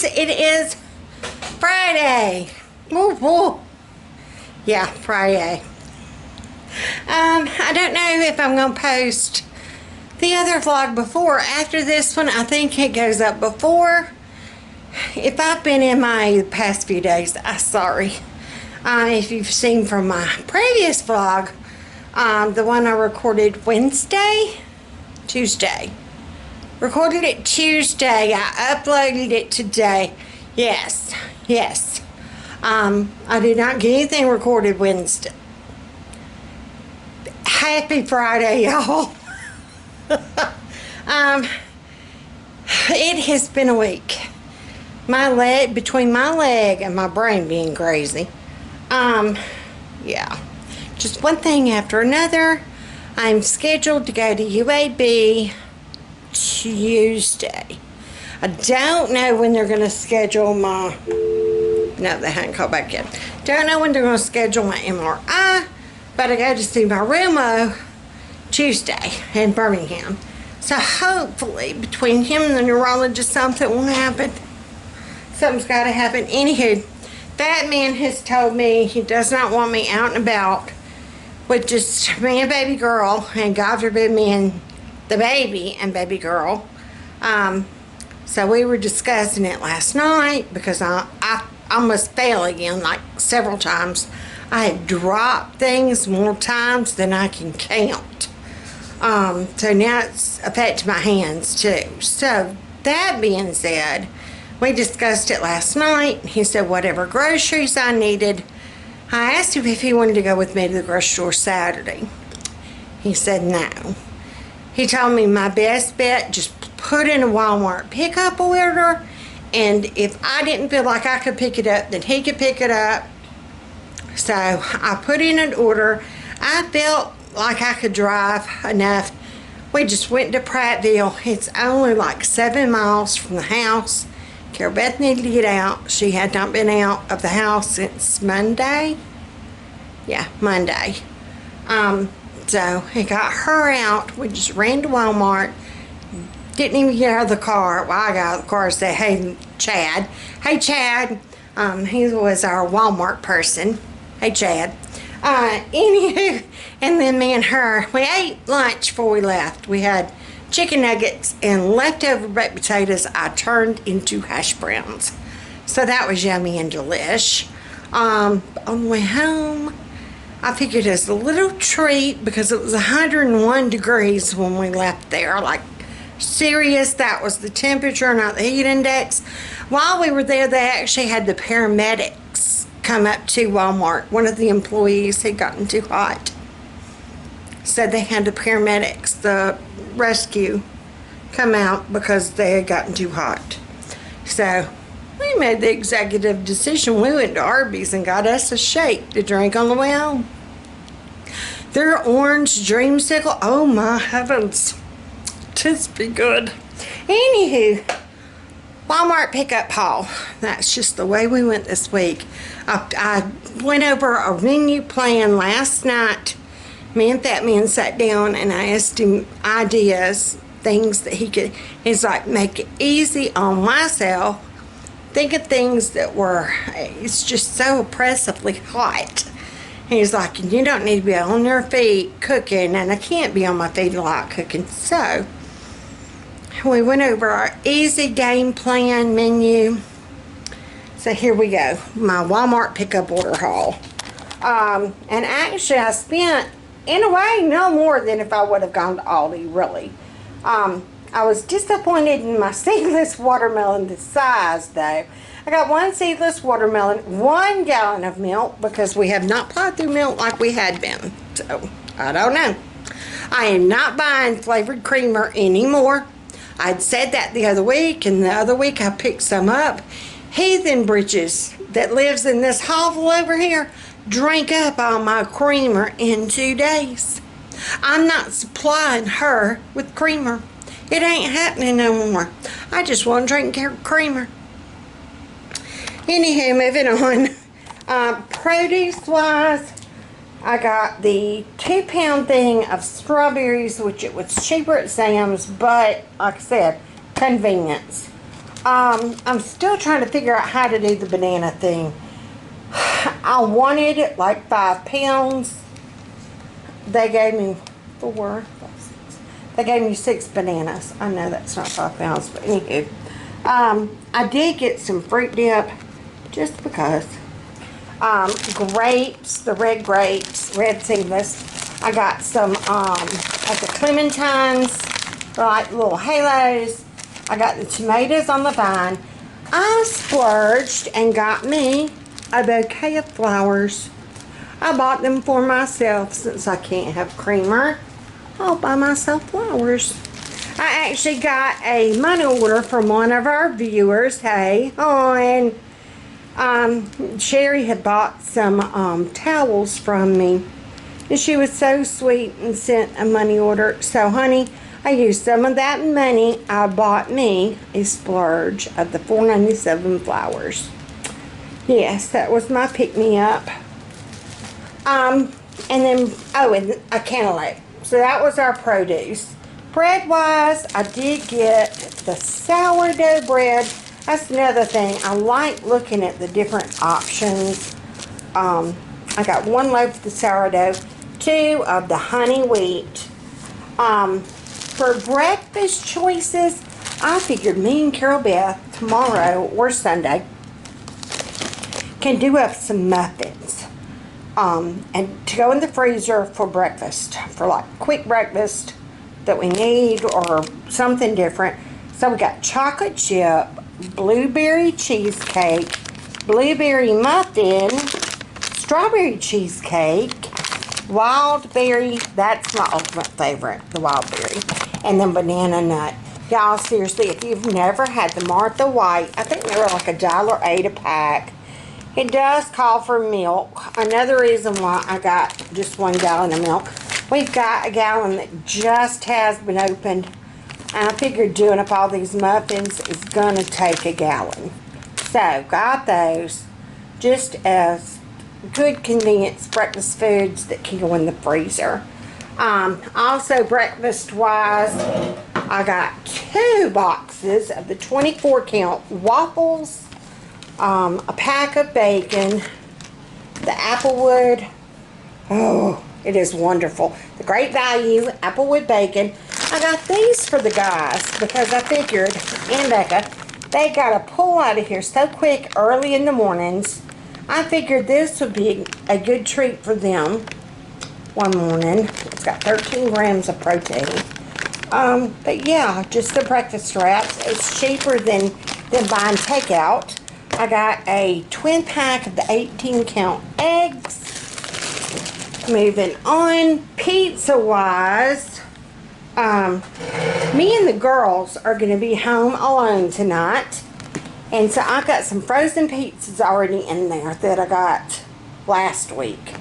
friends, it is Friday. Woo woo. Yeah, Friday. I don't know if I'm going to post the other vlog before or after this one. I think it goes up before. If I've been MIA the past few days, I'm sorry. If you've seen from my previous vlog, the one I recorded Tuesday. Recorded it Tuesday. I uploaded it today. Yes. I did not get anything recorded Wednesday. Happy Friday, y'all. It has been a week. Between my leg and my brain being crazy. Yeah. Just one thing after another. I'm scheduled to go to UAB Tuesday. I don't know when they're going to schedule my... No, they haven't called back yet. Don't know when they're going to schedule my MRI, but I go to see my rheumo Tuesday in Birmingham. So hopefully between him and the neurologist something will happen. Something's got to happen. Anywho, that man has told me he does not want me out and about with just me and baby girl, and God forbid me and the baby and baby girl. So we were discussing it last night because I almost fell again like several times. I have dropped things more times than I can count. So now it's affected my hands too. So that being said, we discussed it last night. He said whatever groceries I needed. I asked him if he wanted to go with me to the grocery store Saturday. He said no. He told me my best bet, just put in a Walmart pickup order, and if I didn't feel like I could pick it up, then he could pick it up. So I put in an order. I felt like I could drive enough. We just went to Prattville. It's only like 7 miles from the house. Carol Beth needed to get out. She had not been out of the house since Monday. Yeah, Monday. So he got her out. We just ran to Walmart. Didn't even get out of the car. Well, I got out of the car and said, hey, Chad. Hey, Chad. He was our Walmart person. Hey, Chad. Anywho, and then me and her, we ate lunch before we left. We had chicken nuggets and leftover baked potatoes I turned into hash browns. So that was yummy and delish. On the way home, I figured as a little treat, because it was 101 degrees when we left there, like serious, that was the temperature, not the heat index. While we were there, they actually had the paramedics come up to Walmart. One of the employees had gotten too hot. So they had the paramedics, the rescue, come out because they had gotten too hot. So we made the executive decision. We went to Arby's and got us a shake to drink on the way home. Their orange dreamsicle, oh my heavens, just be good. Anywho, Walmart pickup haul. That's just the way we went this week. I went over a menu plan last night. Me and Fat Man sat down and I asked him ideas, things that he could, he's like, make it easy on myself. Think of things that were, it's just so oppressively hot. He's like, you don't need to be on your feet cooking, and I can't be on my feet a lot cooking. So we went over our easy game plan menu. So here we go, my Walmart pickup order haul. And actually I spent, in a way, no more than if I would have gone to Aldi, really. I was disappointed in my seedless watermelon, the size though. I got one seedless watermelon, 1 gallon of milk, because we have not plowed through milk like we had been. So, I don't know. I am not buying flavored creamer anymore. I'd said that the other week, and the other week I picked some up. Heathen Bridges, that lives in this hovel over here, drank up all my creamer in 2 days. I'm not supplying her with creamer. It ain't happening no more. I just want to drink creamer. Anywho, moving on. Produce-wise, I got the 2-pound thing of strawberries, which it was cheaper at Sam's, but like I said, convenience. I'm still trying to figure out how to do the banana thing. I wanted like 5 pounds. They gave me 4, 5, 6. They gave me 6 bananas. I know that's not 5 pounds, but anywho. I did get some fruit dip just because. Grapes, the red grapes, red seedless. I got some like the clementines, like little halos. I got the tomatoes on the vine. I splurged and got me a bouquet of flowers. I bought them for myself since I can't have creamer. I'll buy myself flowers. I actually got a money order from one of our viewers. Hey, and Sherry had bought some towels from me. And she was so sweet and sent a money order. So, honey, I used some of that money. I bought me a splurge of the $4.97 flowers. Yes, that was my pick-me-up. And then, and a cantaloupe. So that was our produce. Bread-wise, I did get the sourdough bread. That's another thing. I like looking at the different options. I got 1 loaf of the sourdough, 2 of the honey wheat. For breakfast choices, I figured me and Carol Beth tomorrow or Sunday can do up some muffins. And to go in the freezer for breakfast, for like quick breakfast that we need or something different. So we got chocolate chip, blueberry cheesecake, blueberry muffin, strawberry cheesecake, wild berry, that's my ultimate favorite, the wild berry, and then banana nut. Y'all, seriously, if you've never had the Martha White, I think they were like $1.08 a pack. It does call for milk. Another reason why I got just 1 gallon of milk. We've got a gallon that just has been opened. And I figured doing up all these muffins is going to take a gallon. So, got those just as good convenience breakfast foods that can go in the freezer. Also, breakfast-wise, I got 2 boxes of the 24-count waffles, a pack of bacon, the Applewood. Oh, it is wonderful. The Great Value Applewood bacon. I got these for the guys because I figured, and Becca, they got to pull out of here so quick early in the mornings. I figured this would be a good treat for them one morning. It's got 13 grams of protein. But yeah, just the breakfast wraps. It's cheaper than buying takeout. I got a twin pack of the 18-count eggs. Moving on, pizza-wise, me and the girls are going to be home alone tonight. And so I've got some frozen pizzas already in there that I got last week.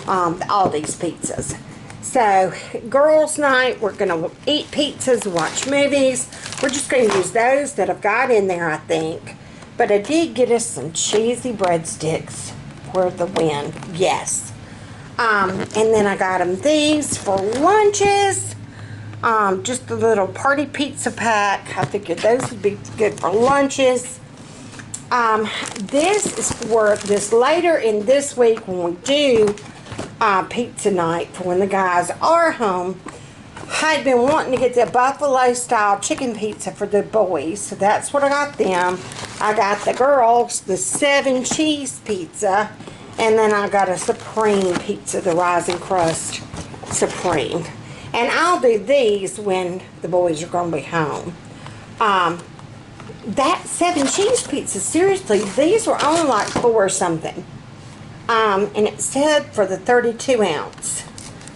All these pizzas. So, girls' night, we're going to eat pizzas, watch movies. We're just going to use those that I've got in there, I think. But I did get us some cheesy breadsticks for the win. Yes. And then I got them these for lunches. Just a little party pizza pack. I figured those would be good for lunches. This is for this later in this week when we do pizza night for when the guys are home. I'd been wanting to get the buffalo style chicken pizza for the boys, so that's what I got them. I got the girls the 7 cheese pizza, and then I got a supreme pizza, the rising crust supreme. And I'll do these when the boys are going to be home. That 7 cheese pizza, seriously, these were only like 4 or something. And it said for the 32 ounce.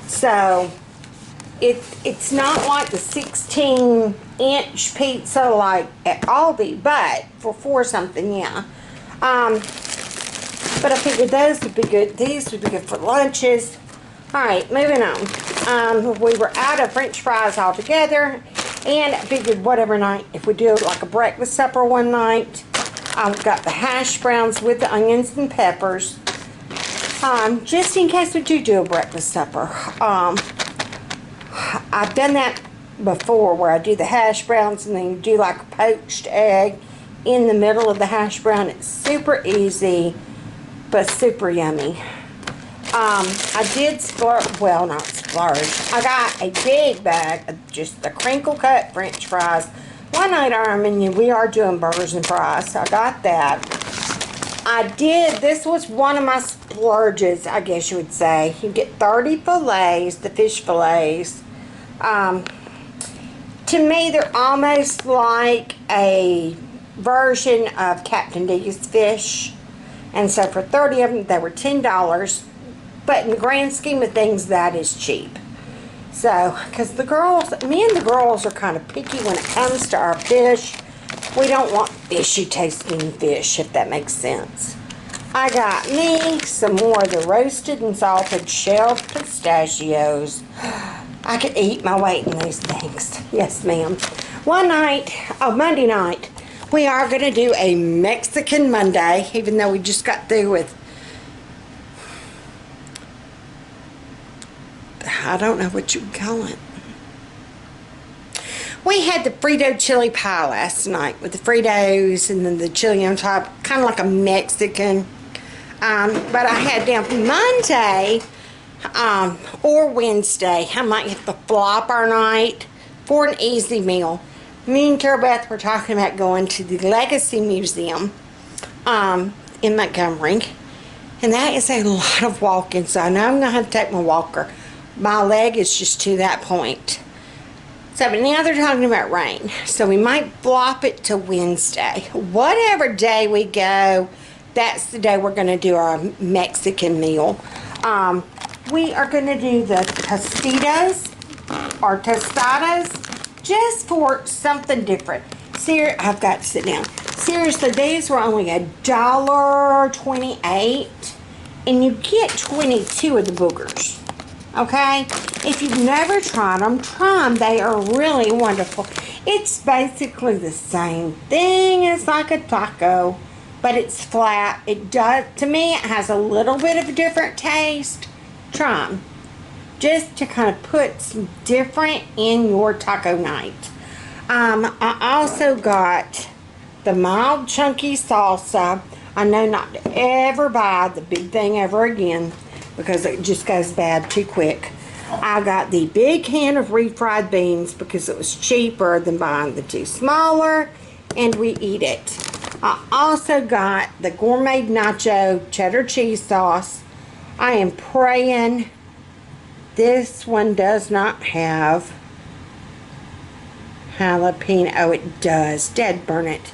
So, it's not like the 16-inch pizza like at Aldi, but for 4 something, yeah. But I figured those would be good. These would be good for lunches. Alright, moving on. We were out of French fries altogether. And I figured whatever night, if we do like a breakfast supper one night, I've got the hash browns with the onions and peppers. Just in case we do a breakfast supper. I've done that before where I do the hash browns and then do like a poached egg in the middle of the hash brown. It's super easy, but super yummy. I did splurge, well, not splurge. I got a big bag of just the crinkle cut French fries. One night on our menu, we are doing burgers and fries, so I got that. This was one of my splurges, I guess you would say. You get 30 fillets, the fish fillets. To me, they're almost like a version of Captain D's fish. And so for 30 of them, they were $10. But in the grand scheme of things, that is cheap. So, because me and the girls are kind of picky when it comes to our fish. We don't want fishy tasting fish, if that makes sense. I got me some more of the roasted and salted shelled pistachios. I could eat my weight in these things. Yes, ma'am. Monday night, we are going to do a Mexican Monday, even though we just got through with, I don't know what you would call it. We had the Frito chili pie last night with the Fritos and then the chili on top, kind of like a Mexican. But I had down Monday or Wednesday, I might have to flop our night for an easy meal. Me and Carol Beth were talking about going to the Legacy Museum in Montgomery. And that is a lot of walking, so I know I'm going to have to take my walker. My leg is just to that point. So, but now they're talking about rain. So we might flop it to Wednesday. Whatever day we go, that's the day we're going to do our Mexican meal. We are going to do the tostadas or tostadas just for something different. I've got to sit down. Seriously, these were only $1.28 and you get 22 of the boogers. Okay? If you've never tried them, try them. They are really wonderful. It's basically the same thing as like a taco, but it's flat. To me, it has a little bit of a different taste. Try them. Just to kind of put some different in your taco night. I also got the mild chunky salsa. I know not to ever buy the big thing ever again because it just goes bad too quick. I got the big can of refried beans because it was cheaper than buying the two smaller, and we eat it. I also got the gourmet nacho cheddar cheese sauce. I am praying this one does not have jalapeno. Oh, it does. Dead burn it.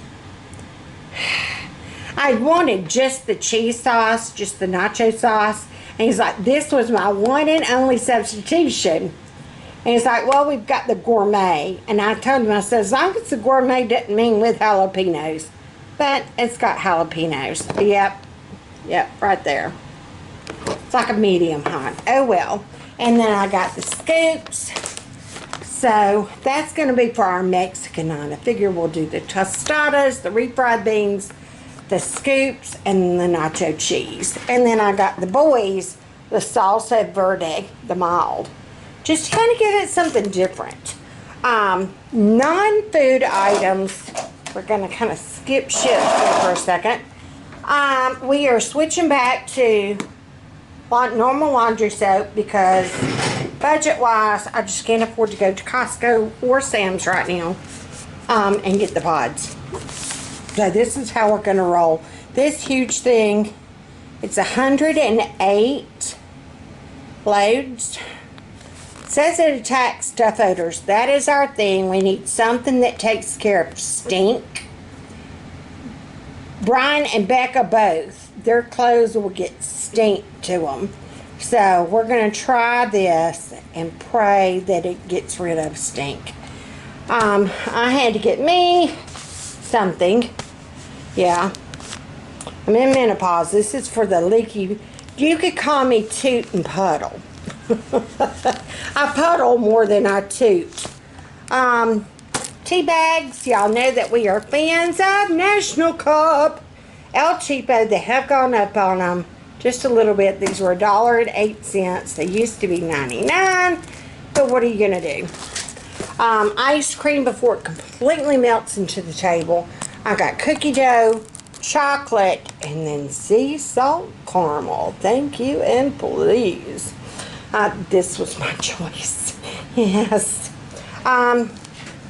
I wanted just the cheese sauce, just the nacho sauce. And he's like, this was my one and only substitution. And he's like, well, we've got the gourmet. And I told him, I said, as long as the gourmet doesn't mean with jalapenos. But it's got jalapenos. Yep, right there. It's like a medium hot. Oh, well. And then I got the scoops. So that's going to be for our Mexican night. I figure we'll do the tostadas, the refried beans, the scoops, and the nacho cheese. And then I got the boys the salsa verde, the mild. Just to kind of give it something different. Non-food items, we're going to kind of skip shit for a second. We are switching back to normal laundry soap because budget-wise, I just can't afford to go to Costco or Sam's right now and get the pods. So this is how we're going to roll. This huge thing, it's 108 loads. It says it attacks stuff odors. That is our thing. We need something that takes care of stink. Brian and Becca both, their clothes will get stink to them. So we're going to try this and pray that it gets rid of stink. I had to get me something. Yeah. I'm in menopause. This is for the leaky. You could call me toot and puddle. I puddle more than I toot. Tea bags. Y'all know that we are fans of National Cup. El Cheapo, they have gone up on them just a little bit. These were $1.08. They used to be 99. But what are you going to do? Ice cream before it completely melts into the table. I got cookie dough, chocolate, and then sea salt caramel. Thank you and please. This was my choice. Yes.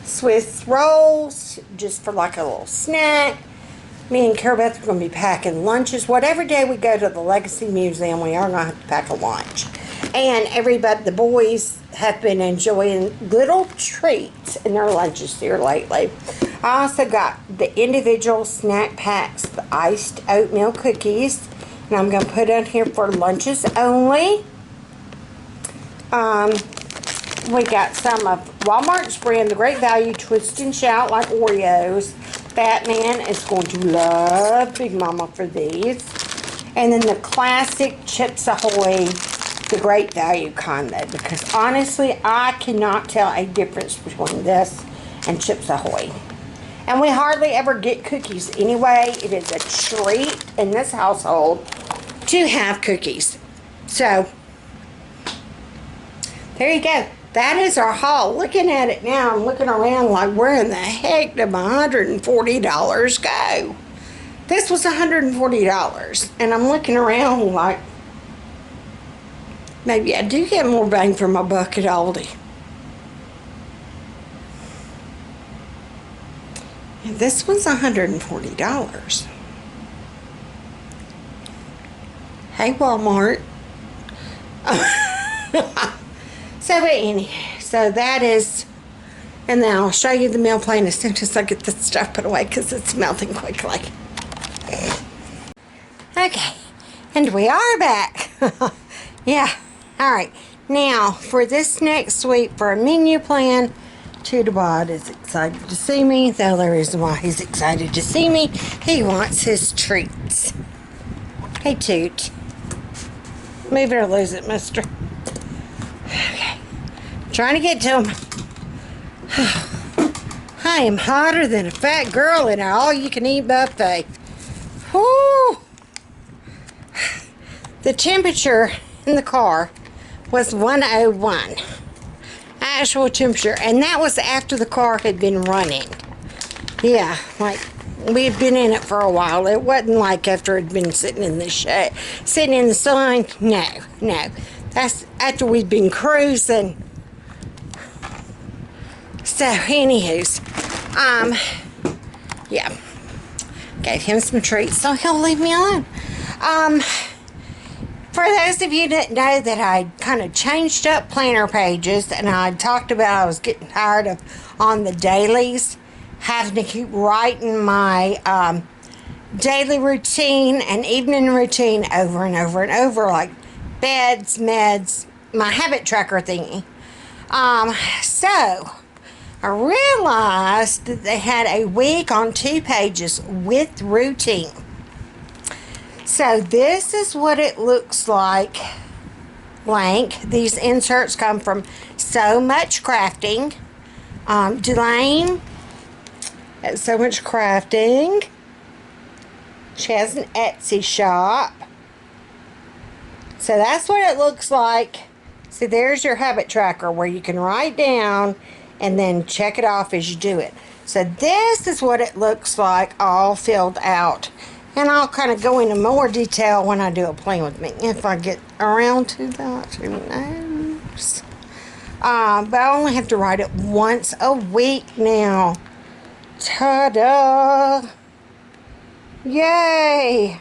Swiss rolls, just for like a little snack. Me and Carol Beth are going to be packing lunches. Whatever day we go to the Legacy Museum, we are going to have to pack a lunch. And everybody, the boys, have been enjoying little treats in their lunches here lately. I also got the individual snack packs, the iced oatmeal cookies. And I'm going to put on here for lunches only. We got some of Walmart's brand, the Great Value Twist and Shout like Oreos. Batman is going to love Big Mama for these. And then the classic Chips Ahoy, the Great Value kind though, because honestly, I cannot tell a difference between this and Chips Ahoy. And we hardly ever get cookies anyway. It is a treat in this household to have cookies. So, there you go. That is our haul. Looking at it now, I'm looking around like, where in the heck did my $140 go? This was $140. And I'm looking around like, maybe I do get more bang for my buck at Aldi. And this was $140. Hey, Walmart. So, but anyhow, so that is, and then I'll show you the meal plan as soon as I get this stuff put away because it's melting quickly. Okay, and we are back. Yeah, all right. Now, for this next week, for a menu plan, Tootabod is excited to see me. The only reason why he's excited to see me, he wants his treats. Hey, Toot. Move it or lose it, mister. Okay. Trying to get to him. I am hotter than a fat girl in an all-you-can-eat buffet. Whoo! The temperature in the car was 101. Actual temperature. And that was after the car had been running. Yeah, like, we had been in it for a while. It wasn't like after it had been sitting in the shade, sitting in the sun. No, no. That's after we'd been cruising. So, anywho's, yeah. Gave him some treats, so he'll leave me alone. For those of you that know that I kind of changed up planner pages, and I talked about I was getting tired of, on the dailies, having to keep writing my daily routine and evening routine over and over and over, like beds, meds, my habit tracker thingy. So, I realized that they had a week on 2 pages with routine. So this is what it looks like. Blank. These inserts come from So Much Crafting. Delane at So Much Crafting. She has an Etsy shop. So that's what it looks like. See, there's your habit tracker where you can write down and then check it off as you do it. So this is what it looks like all filled out. And I'll kind of go into more detail when I do a plan with me, if I get around to that. Who knows? But I only have to write it once a week now. Ta-da! Yay!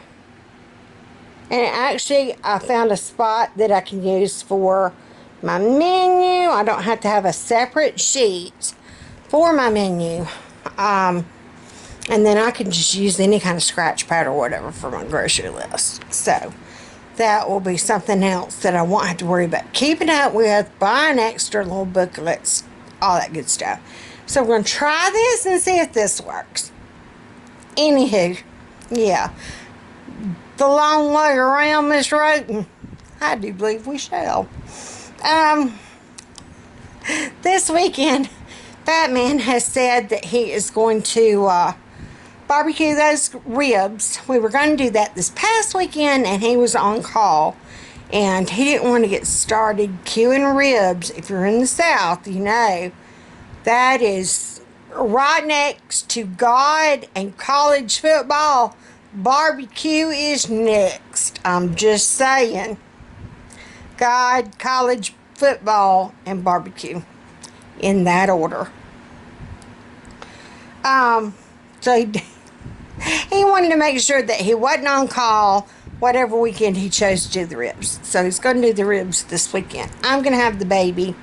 And actually, I found a spot that I can use for my menu. I don't have to have a separate sheet for my menu. And then I can just use any kind of scratch pad or whatever for my grocery list. So, that will be something else that I won't have to worry about keeping up with, buying extra little booklets, all that good stuff. So, we're going to try this and see if this works. Anywho, yeah. The long way around, Miss Roten. I do believe we shall. This weekend, Batman has said that he is going to barbecue those ribs. We were going to do that this past weekend, and he was on call. And he didn't want to get started queuing ribs. If you're in the South, you know, that is right next to God and college football, barbecue is next. I'm just saying. God, college football, and barbecue. In that order. So he wanted to make sure that he wasn't on call whatever weekend he chose to do the ribs. So he's going to do the ribs this weekend. I'm going to have the baby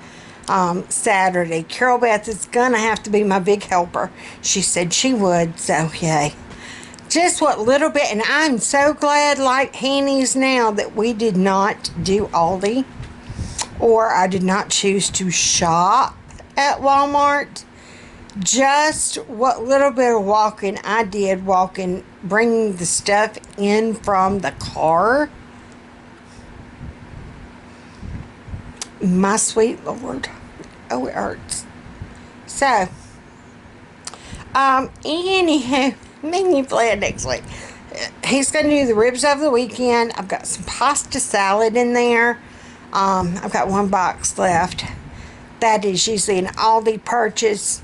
Saturday. Carol Beth is going to have to be my big helper. She said she would, so yay. Just what little bit, and I'm so glad, like Hanny's now, that we did not do Aldi, or I did not choose to shop at Walmart. Just what little bit of walking I did, bringing the stuff in from the car. My sweet Lord. Oh, it hurts. So, anyhow, menu plan next week. He's going to do the ribs over the weekend. I've got some pasta salad in there. I've got one box left. That is usually an Aldi purchase.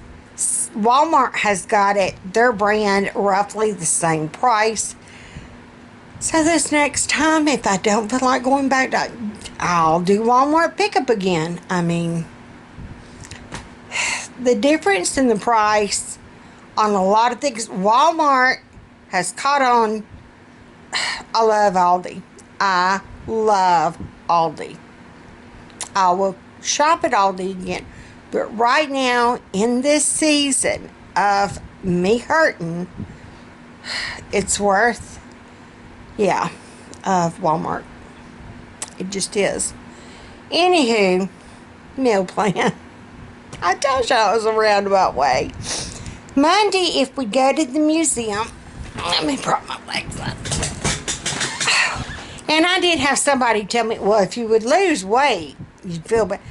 Walmart has got it, their brand, roughly the same price. So this next time, if I don't feel like going back, I'll do Walmart pickup again. I mean, the difference in the price on a lot of things, Walmart has caught on. I love Aldi. I love Aldi. I will shop at Aldi again. But right now, in this season of me hurting, it's worth, of Walmart. It just is. Anywho, meal plan. I told you I was a roundabout way. Monday, if we go to the museum, let me prop my legs up. And I did have somebody tell me, well, if you would lose weight, you'd feel better.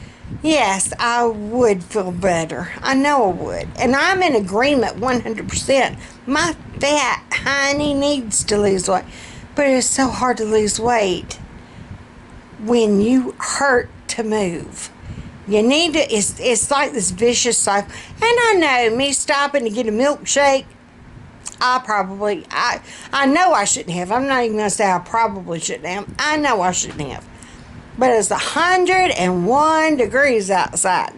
Yes, I would feel better. I know I would. And I'm in agreement 100%. My fat honey needs to lose weight. But it's so hard to lose weight when you hurt to move. You need to, it's like this vicious cycle. And I know, me stopping to get a milkshake, I know I shouldn't have. I'm not even going to say I probably shouldn't have. I know I shouldn't have. But it's 101 degrees outside.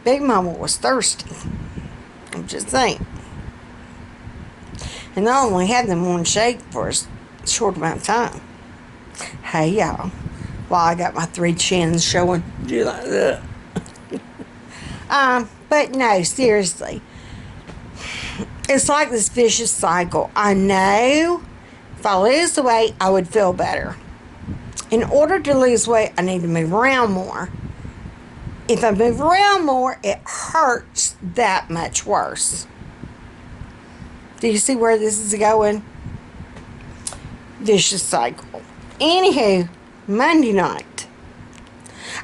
Big Mama was thirsty. I'm just saying. And I only had them one shake for a short amount of time. Hey, y'all. While I got my 3 chins showing. Do you like that? But no, seriously. It's like this vicious cycle. I know if I lose the weight, I would feel better. In order to lose weight, I need to move around more. If I move around more, it hurts that much worse. Do you see where this is going? Vicious cycle. Anywho, Monday night.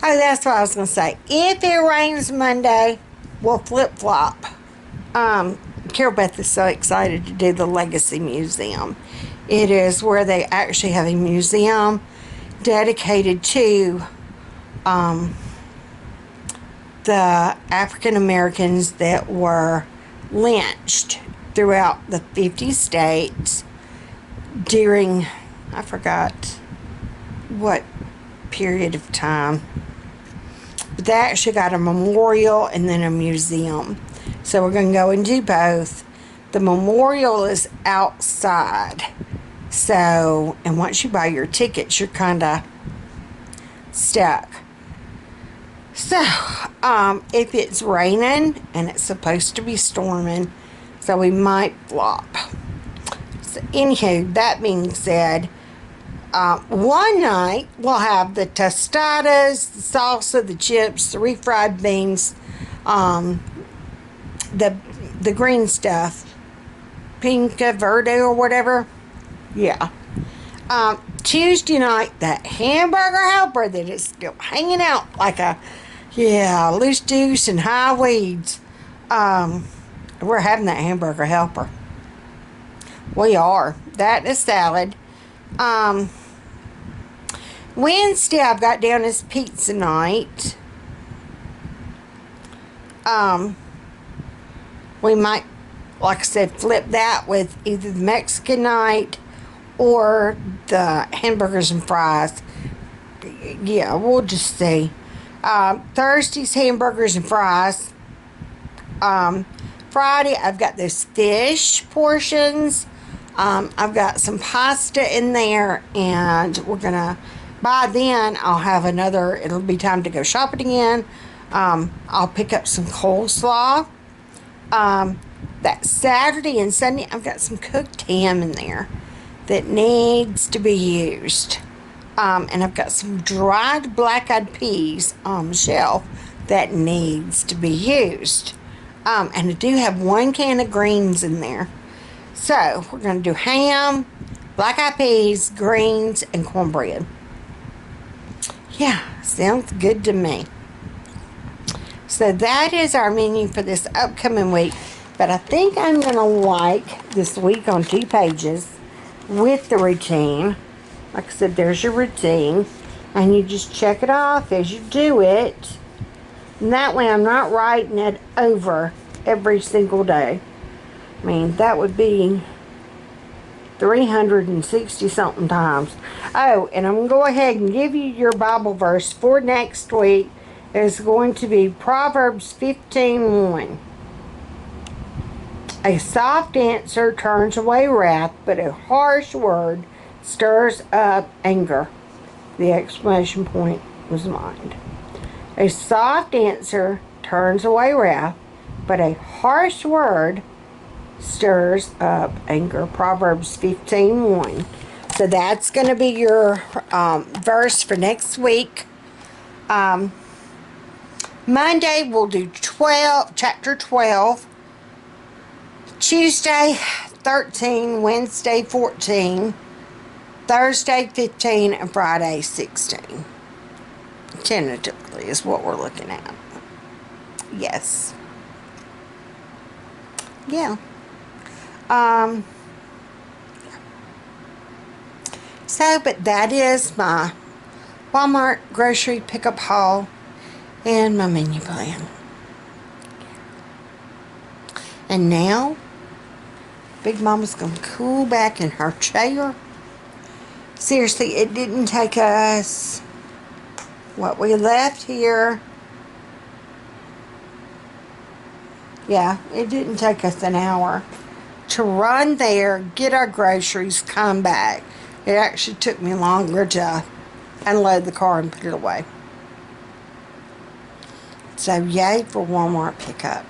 Oh, that's what I was going to say. If it rains Monday, we'll flip-flop. Carol Beth is so excited to do the Legacy Museum. It is where they actually have a museum dedicated to the African Americans that were lynched throughout the 50 states during, I forgot what period of time. But they actually got a memorial and then a museum. So we're going to go and do both. The memorial is outside. So, and once you buy your tickets, you're kind of stuck. So, if it's raining and it's supposed to be storming, so we might flop. So, anywho, that being said, one night we'll have the tostadas, the salsa, the chips, the refried beans, the green stuff, pinca verde or whatever. Yeah. Tuesday night, that hamburger helper that is still hanging out like a, loose juice and high weeds. We're having that hamburger helper. We are. That and a salad. Wednesday, I've got down as pizza night. We might, like I said, flip that with either the Mexican night or the hamburgers and fries. Yeah, we'll just see. Thursday's hamburgers and fries. Friday, I've got those fish portions. I've got some pasta in there, and we're gonna, by then, I'll have another, it'll be time to go shopping again. I'll pick up some coleslaw. That Saturday and Sunday, I've got some cooked ham in there that needs to be used. And I've got some dried black-eyed peas on the shelf that needs to be used. And I do have 1 can of greens in there. So, we're going to do ham, black-eyed peas, greens, and cornbread. Yeah, sounds good to me. So, that is our menu for this upcoming week. But I think I'm going to like this week on 2 pages with the routine. Like I said, there's your routine. And you just check it off as you do it. And that way I'm not writing it over every single day. I mean, that would be 360 something times. Oh, and I'm going to go ahead and give you your Bible verse for next week. It's going to be Proverbs 15:1. A soft answer turns away wrath, but a harsh word stirs up anger. The exclamation point was mine. A soft answer turns away wrath, but a harsh word stirs up anger. Proverbs 15:1. So that's going to be your verse for next week. Monday we'll do chapter 12. Tuesday 13, Wednesday 14, Thursday 15, and Friday 16. Tentatively is what we're looking at. Yes. Yeah. So, but that is my Walmart grocery pickup haul and my menu plan. And now, Big Mama's going to cool back in her chair. Seriously, it didn't take us, what we left here. Yeah, it didn't take us an hour to run there, get our groceries, come back. It actually took me longer to unload the car and put it away. So, yay for Walmart pickup.